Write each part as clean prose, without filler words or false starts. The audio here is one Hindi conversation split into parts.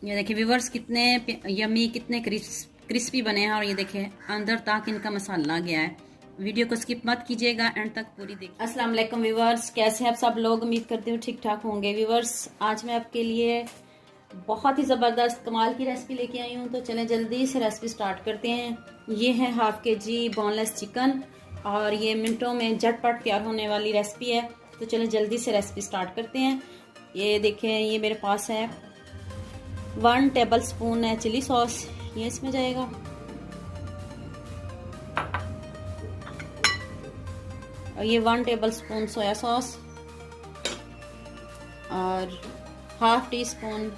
ये देखिए व्यूवर्स, कितने यमी, कितने क्रिस्पी बने हैं। और ये देखिए अंदर तक इनका मसाला आ गया है। वीडियो को स्किप मत कीजिएगा, एंड तक पूरी देखिए। अस्सलाम वालेकुम व्यूवर्स, कैसे हैं आप सब लोग? उम्मीद करती हूँ ठीक ठाक होंगे। व्यूवर्स, आज मैं आपके लिए बहुत ही ज़बरदस्त कमाल की रेसिपी लेके आई हूँ। तो चलें जल्दी से रेसिपी स्टार्ट करते हैं। ये है हाफ KG बोनलेस चिकन, और ये मिनटों में झटपट तैयार होने वाली रेसिपी है। तो चलें जल्दी से रेसिपी स्टार्ट करते हैं। ये देखें, ये मेरे पास है 1 टेबल स्पून है चिली सॉस, ये इसमें जाएगा। और ये 1 टेबल स्पून सोया सॉस, और हाफ टी स्पून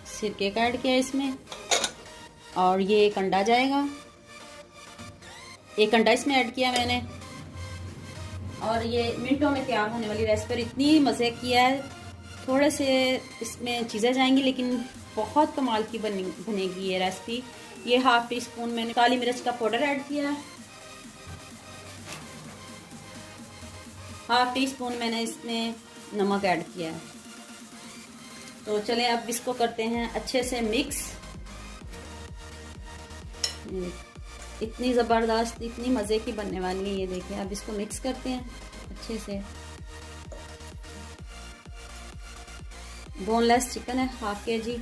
सिरके का ऐड किया है इसमें। और ये एक अंडा जाएगा, एक अंडा इसमें ऐड किया मैंने। और ये मिनटों में तैयार होने वाली रेसिपी, इतनी मज़े की है। थोड़े से इसमें चीज़ें जाएंगी, लेकिन बहुत कमाल की बनेगी ये रेसिपी। ये हाफ टी स्पून मैंने काली मिर्च का पाउडर ऐड किया है। हाफ टी स्पून मैंने इसमें नमक ऐड किया है। तो चलें अब इसको करते हैं अच्छे से मिक्स। इतनी ज़बरदस्त, इतनी मज़े की बनने वाली है। ये देखिए, अब इसको मिक्स करते हैं अच्छे से। बोनलेस चिकन है हाफ KG,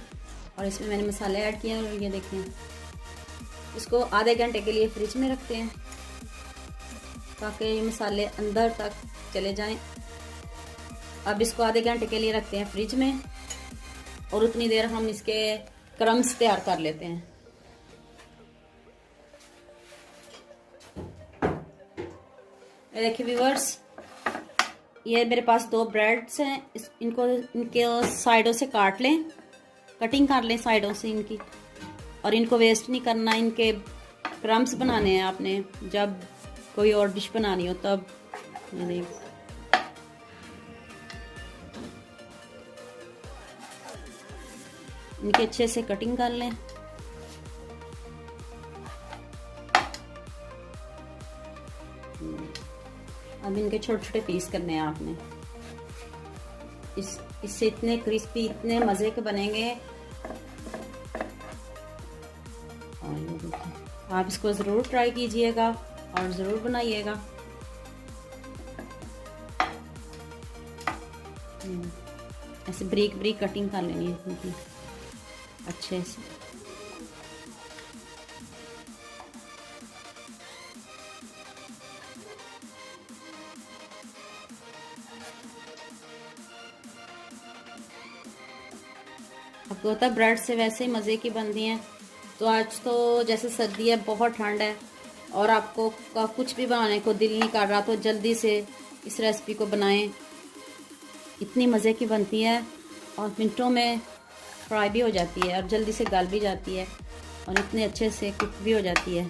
और इसमें मैंने मसाले ऐड किए हैं। और ये देखें, इसको आधे घंटे के लिए फ्रिज में रखते हैं ताकि ये मसाले अंदर तक चले जाएं। अब इसको आधे घंटे के लिए रखते हैं फ्रिज में, और उतनी देर हम इसके क्रम्स तैयार कर लेते हैं। देखिए व्यूअर्स, ये मेरे पास 2 ब्रेड्स हैं। इनको इनके साइडों से काट लें, कटिंग कर लें साइडों से इनकी। और इनको वेस्ट नहीं करना, इनके क्रम्स बनाने हैं आपने जब कोई और डिश बनानी हो तब। इनकी अच्छे से कटिंग कर लें। अब इनके छोटे छोटे पीस करने हैं आपने। इससे इतने क्रिस्पी, इतने मज़े के बनेंगे। आप इसको ज़रूर ट्राई कीजिएगा और ज़रूर बनाइएगा। ऐसे ब्रीक ब्रीक कटिंग कर लेनी है इनकी अच्छे से। आपको होता है ब्रेड से वैसे ही मज़े की बनती हैं। तो आज तो जैसे सर्दी है, बहुत ठंड है, और आपको कुछ भी बनाने को दिल नहीं कर रहा, तो जल्दी से इस रेसिपी को बनाएं। इतनी मज़े की बनती है, और मिनटों में फ्राई भी हो जाती है, और जल्दी से गल भी जाती है, और इतने अच्छे से कुक भी हो जाती है।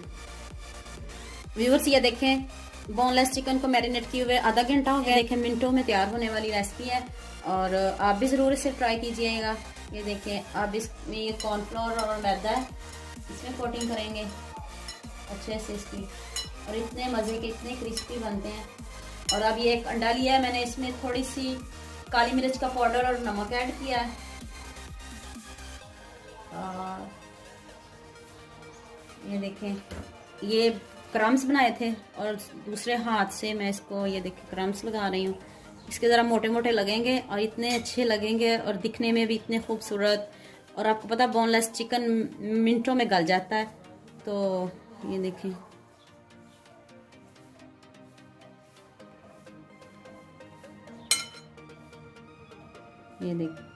व्यूअर्स, ये देखें, बोनलेस चिकन को मैरिनेट किए हुए आधा घंटा हो गया। देखें, मिनटों में तैयार होने वाली रेसिपी है, और आप भी ज़रूर इसे ट्राई कीजिएगा। ये देखें, अब इसमें ये कॉर्नफ्लोर और मैदा है, इसमें कोटिंग करेंगे अच्छे से इसकी। और इतने मज़े के, इतने क्रिस्पी बनते हैं। और अब ये एक अंडा लिया है मैंने, इसमें थोड़ी सी काली मिर्च का पाउडर और नमक ऐड किया है। और ये देखें, ये क्रम्स बनाए थे, और दूसरे हाथ से मैं इसको, ये देखें, क्रम्स लगा रही हूँ। इसके ज़रा मोटे मोटे लगेंगे, और इतने अच्छे लगेंगे, और दिखने में भी इतने खूबसूरत। और आपको पता, बोनलेस चिकन मिनटों में गल जाता है। तो ये देखें, ये देखें,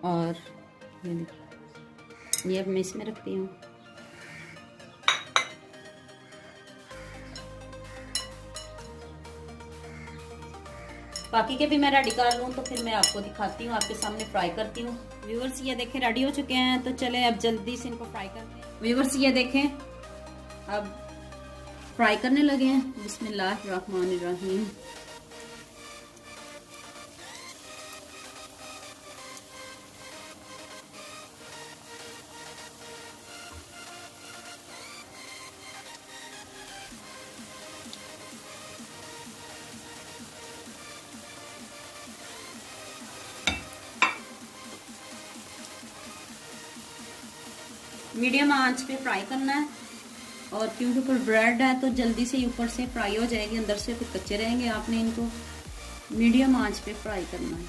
और ये देखें, ये अब मैं इसमें रखती हूँ। बाकी के भी मैं रेडी कर लूँ, तो फिर मैं आपको दिखाती हूँ, आपके सामने फ्राई करती हूँ। व्यूवर्स, ये देखें, रेडी हो चुके हैं। तो चलें अब जल्दी से इनको फ्राई करते हैं। व्यूवर्स, ये देखें, अब फ्राई करने लगे हैं। बिस्मिल्लाहिर्रहमानिर्रहीम। मीडियम आंच पे फ्राई करना है। और क्योंकि ऊपर ब्रेड है तो जल्दी से ऊपर से फ्राई हो जाएगी, अंदर से कुछ कच्चे रहेंगे। आपने इनको मीडियम आंच पे फ्राई करना है।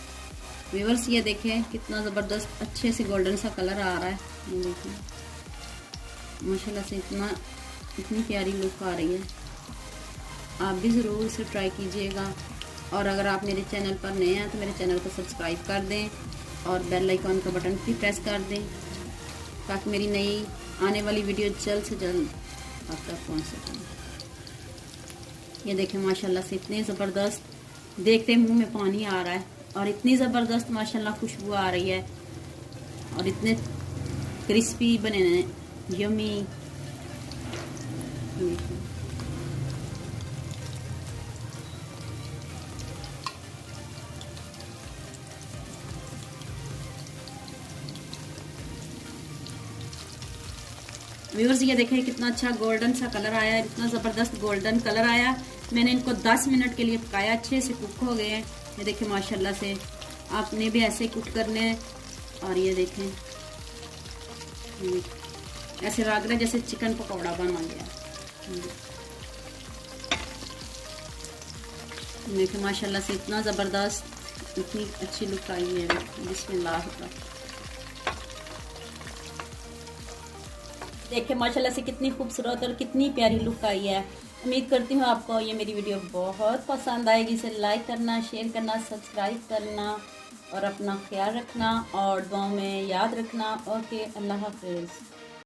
व्यूअर्स ये देखें कितना ज़बरदस्त अच्छे से गोल्डन सा कलर आ रहा है। ये देखें माशाल्लाह से इतनी प्यारी लुक आ रही है। आप भी ज़रूर इसे ट्राई कीजिएगा। और अगर आप मेरे चैनल पर नए हैं तो मेरे चैनल को सब्सक्राइब कर दें और बेल आइकॉन का बटन भी प्रेस कर दें ताकि मेरी नई आने वाली वीडियो जल्द से जल्द आप तक पहुँच सकें। ये देखें माशाल्लाह से इतने ज़बरदस्त, देखते मुंह में पानी आ रहा है। और इतनी ज़बरदस्त माशाल्लाह खुशबू आ रही है और इतने क्रिस्पी बने हैं, यमी। व्यूअर्स ये देखें कितना अच्छा गोल्डन सा कलर आया है, इतना ज़बरदस्त गोल्डन कलर आया। मैंने इनको 10 मिनट के लिए पकाया, अच्छे से कुक हो गए हैं। ये देखें माशाल्लाह से आपने भी ऐसे कुक करने हैं। और ये देखें ऐसे लग रहा है जैसे चिकन पकौड़ा बना गया। देखिए माशाल्लाह से इतना ज़बरदस्त, इतनी अच्छी लुक आई है। बिस्मिल्लाह। देखिए माशाल्लाह से कितनी खूबसूरत और कितनी प्यारी लुक आई है। उम्मीद करती हूँ आपको ये मेरी वीडियो बहुत पसंद आएगी। इसे लाइक करना, शेयर करना, सब्सक्राइब करना और अपना ख्याल रखना और दुआओं में याद रखना। ओके, अल्लाह हाफिज़।